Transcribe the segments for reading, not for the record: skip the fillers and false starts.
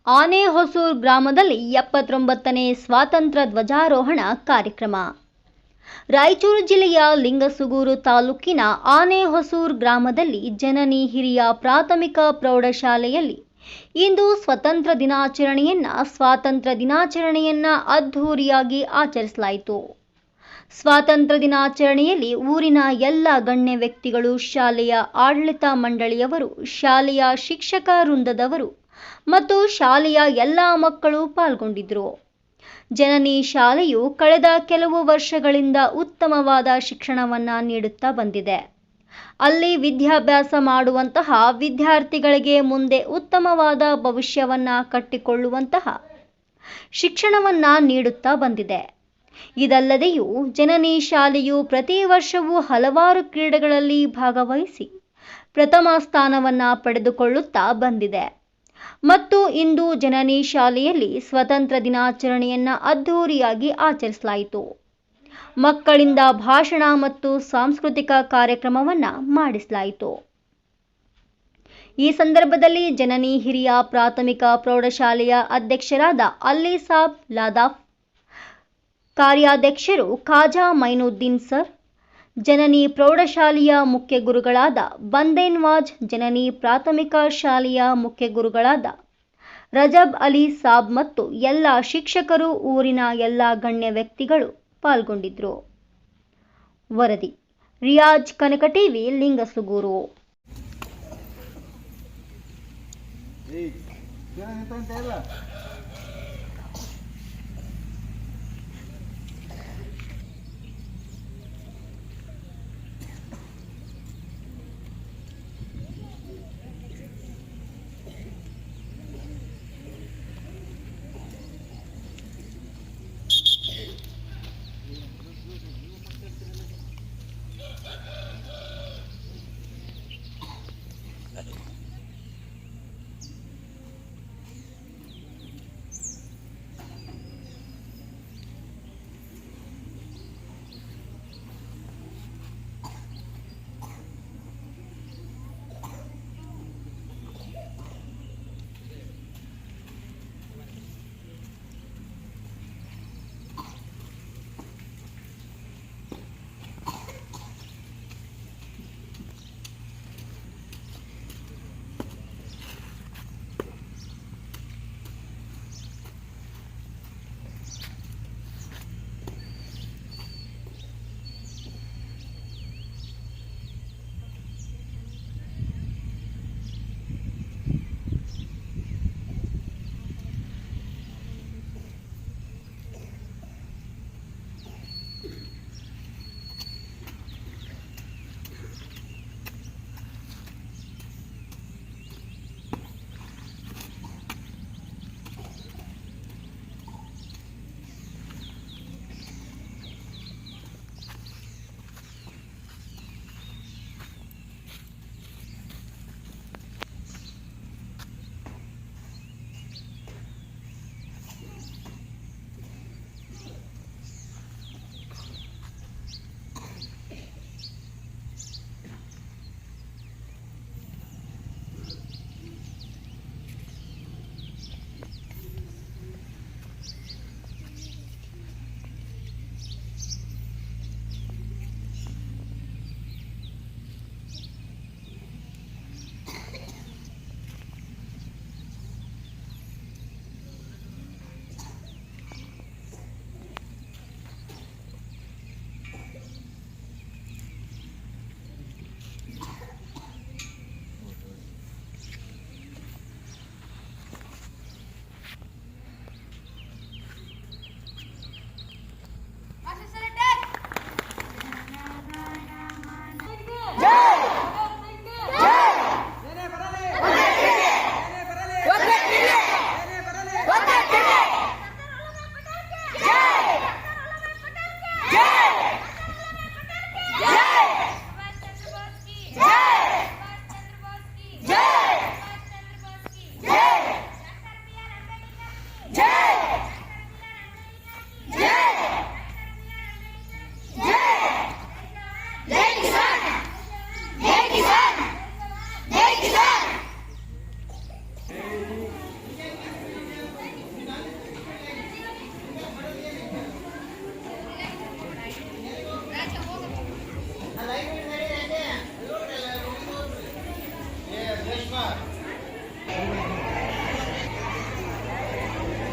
ಆನೆಹೊಸೂರು ಗ್ರಾಮದಲ್ಲಿ 79ನೇ ಸ್ವಾತಂತ್ರ್ಯ ಧ್ವಜಾರೋಹಣ ಕಾರ್ಯಕ್ರಮ. ರಾಯಚೂರು ಜಿಲ್ಲೆಯ ಲಿಂಗಸುಗೂರು ತಾಲೂಕಿನ ಆನೆಹೊಸೂರು ಗ್ರಾಮದಲ್ಲಿ ಜನನಿ ಹಿರಿಯ ಪ್ರಾಥಮಿಕ ಪ್ರೌಢಶಾಲೆಯಲ್ಲಿ ಇಂದು ಸ್ವಾತಂತ್ರ್ಯ ದಿನಾಚರಣೆಯನ್ನ ಅದ್ಧೂರಿಯಾಗಿ ಆಚರಿಸಲಾಯಿತು. ಸ್ವಾತಂತ್ರ್ಯ ದಿನಾಚರಣೆಯಲ್ಲಿ ಊರಿನ ಎಲ್ಲ ಗಣ್ಯ ವ್ಯಕ್ತಿಗಳು, ಶಾಲೆಯ ಆಡಳಿತ ಮಂಡಳಿಯವರು, ಶಾಲೆಯ ಶಿಕ್ಷಕ ವೃಂದದವರು ಮತ್ತು ಶಾಲೆಯ ಎಲ್ಲ ಮಕ್ಕಳು ಪಾಲ್ಗೊಂಡಿದ್ದರು. ಜನನಿ ಶಾಲೆಯು ಕಳೆದ ಕೆಲವು ವರ್ಷಗಳಿಂದ ಉತ್ತಮವಾದ ಶಿಕ್ಷಣವನ್ನು ನೀಡುತ್ತಾ ಬಂದಿದೆ. ಅಲ್ಲಿ ವಿದ್ಯಾಭ್ಯಾಸ ಮಾಡುವಂತಹ ವಿದ್ಯಾರ್ಥಿಗಳಿಗೆ ಮುಂದೆ ಉತ್ತಮವಾದ ಭವಿಷ್ಯವನ್ನು ಕಟ್ಟಿಕೊಳ್ಳುವಂತಹ ಶಿಕ್ಷಣವನ್ನು ನೀಡುತ್ತಾ ಬಂದಿದೆ. ಇದಲ್ಲದೆಯೂ ಜನನಿ ಶಾಲೆಯು ಪ್ರತಿ ವರ್ಷವೂ ಹಲವಾರು ಕ್ರೀಡೆಗಳಲ್ಲಿ ಭಾಗವಹಿಸಿ ಪ್ರಥಮ ಸ್ಥಾನವನ್ನು ಪಡೆದುಕೊಳ್ಳುತ್ತಾ ಬಂದಿದೆ ಮತ್ತು ಇಂದು ಜನನಿ ಶಾಲೆಯಲ್ಲಿ ಸ್ವಾತಂತ್ರ್ಯ ದಿನಾಚರಣೆಯನ್ನು ಅದ್ಧೂರಿಯಾಗಿ ಆಚರಿಸಲಾಯಿತು. ಮಕ್ಕಳಿಂದ ಭಾಷಣ ಮತ್ತು ಸಾಂಸ್ಕೃತಿಕ ಕಾರ್ಯಕ್ರಮವನ್ನು ಮಾಡಿಸಲಾಯಿತು. ಈ ಸಂದರ್ಭದಲ್ಲಿ ಜನನಿ ಹಿರಿಯ ಪ್ರಾಥಮಿಕ ಪ್ರೌಢಶಾಲೆಯ ಅಧ್ಯಕ್ಷರಾದ ಅಲಿ ಸಾಬ್ ಲಾದಾಫ್, ಕಾರ್ಯಾಧ್ಯಕ್ಷರು ಖಾಜಾ ಮೈನುದ್ದೀನ್ ಸರ್, ಜನನಿ ಪ್ರೌಢಶಾಲೆಯ ಮುಖ್ಯ ಗುರುಗಳಾದ ಬಂದೇನ್ವಾಜ್, ಜನನಿ ಪ್ರಾಥಮಿಕ ಶಾಲೆಯ ಮುಖ್ಯ ಗುರುಗಳಾದ ರಜಬ್ ಅಲಿ ಸಾಬ್ ಮತ್ತು ಎಲ್ಲ ಶಿಕ್ಷಕರು, ಊರಿನ ಎಲ್ಲ ಗಣ್ಯ ವ್ಯಕ್ತಿಗಳು ಪಾಲ್ಗೊಂಡಿದ್ದರು. ವರದಿ ರಿಯಾಜ್, ಕನಕ ಟಿವಿ, ಲಿಂಗಸುಗೂರು.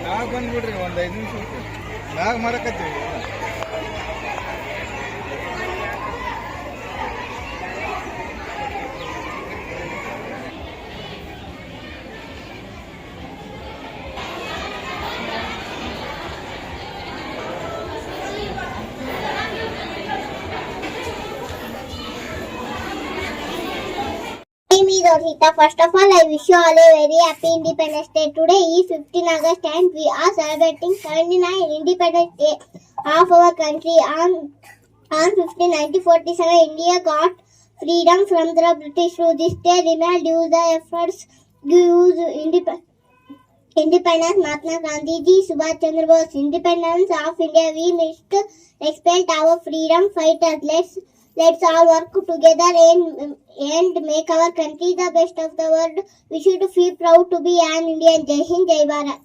ನಾಳೆ ಬಂದ್ಬಿಡ್ರಿ, ಒಂದು 5 ನಿಮಿಷ ಮ್ಯಾಗ ಮರಕತ್ತೀವಿ. My name is Orhita. First of all, I wish you all a very happy Independence Day. Today is 15 August and we are celebrating 79 Independence Day of our country. On 1947, India got freedom from the British rule. This day remained due the efforts to use independence. Mahatma Gandhi ji, Subhash Chandra Bose. Independence of India. We must respect our freedom fighters. Let's all work together and make our country the best of the world. We should feel proud to be an Indian. Jai Hind, Jai Bharat.